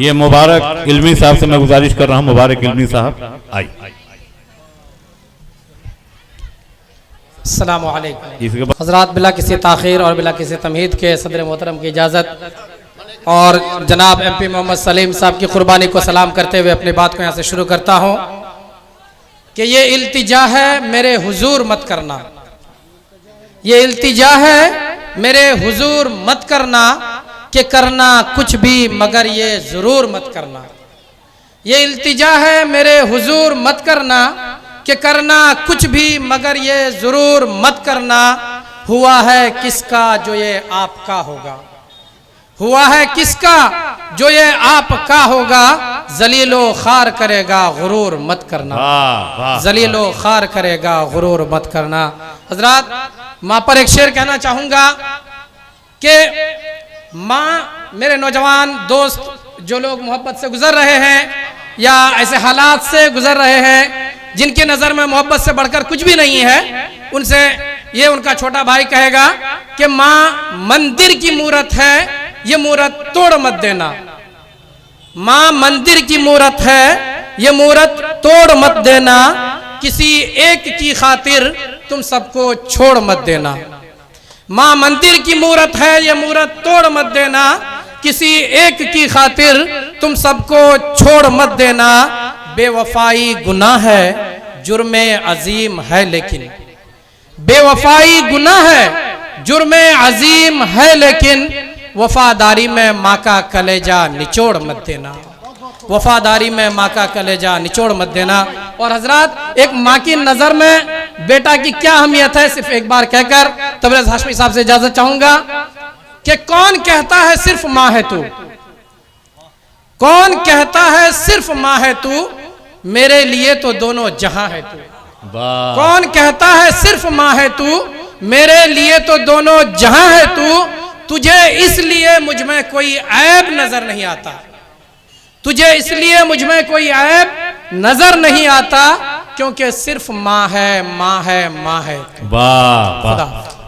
ये मुबारक इल्मी साहब से मैं गुजारिश कर रहा हूँ, मुबारक इल्मी साहब आई। अस्सलामु अलैकुम हज़रात, बिला किसी ताख़ीर और बिला किसी तमहीद के सदर मोहतरम की इजाज़त और जनाब MP मोहम्मद सलीम साहब की कुर्बानी को सलाम करते हुए अपनी बात को यहाँ से शुरू करता हूँ कि ये इल्तिजा है मेरे हुजूर मत करना, ये इल्तिजा है मेरे हुजूर मत करना कि करना कुछ भी मगर ये ज़रूर मत करना। ये इल्तिजा है मेरे हुजूर मत करना कि करना कुछ भी मगर ये ज़रूर मत करना। हुआ है किसका जो ये आपका होगा, हुआ है किसका जो ये आपका होगा। जलीलो खार करेगा गुरूर मत करना, जलीलो खार करेगा गुरूर मत करना। हजरात, माँ पर एक शेर कहना चाहूँगा कि माँ, मेरे नौजवान दोस्त जो लोग मोहब्बत से गुजर रहे हैं या ऐसे हालात से गुजर रहे हैं जिनकी नज़र में मोहब्बत से बढ़कर कुछ भी नहीं है, उनसे ये उनका छोटा भाई कहेगा कि माँ मंदिर की मूरत है, ये मूरत तोड़ मत देना। माँ मंदिर की मूरत है, ये मूरत तोड़ मत देना। किसी एक की खातिर तुम सबको छोड़ मत देना। माँ मंदिर की मूरत है, ये मूरत तोड़ मत देना। किसी एक की खातिर तुम सबको छोड़ मत देना। बेवफाई गुनाह है, जुर्मे अजीम है, लेकिन बेवफाई गुनाह है, जुर्मे अजीम है, लेकिन वफादारी में माँ का कलेजा निचोड़ मत देना। वफादारी में माँ का कलेजा निचोड़ मत देना। और हजरात, एक माँ की नज़र में बेटा की क्या अहमियत है, सिर्फ एक बार कहकर तबरेज़ हाशमी साहब से इजाजत चाहूंगा कि कौन कहता है सिर्फ माँ है तू, कौन कहता है सिर्फ माँ है तू, मेरे लिए तो दोनों जहां है तू। कौन कहता है सिर्फ माँ है तू, मेरे लिए तो दोनों जहां है तू। तुझे इसलिए मुझ में कोई ऐब नजर नहीं आता, तुझे इसलिए मुझ में कोई ऐब नजर नहीं आता, क्योंकि सिर्फ माँ है, माँ है, माँ है। वाह वाह।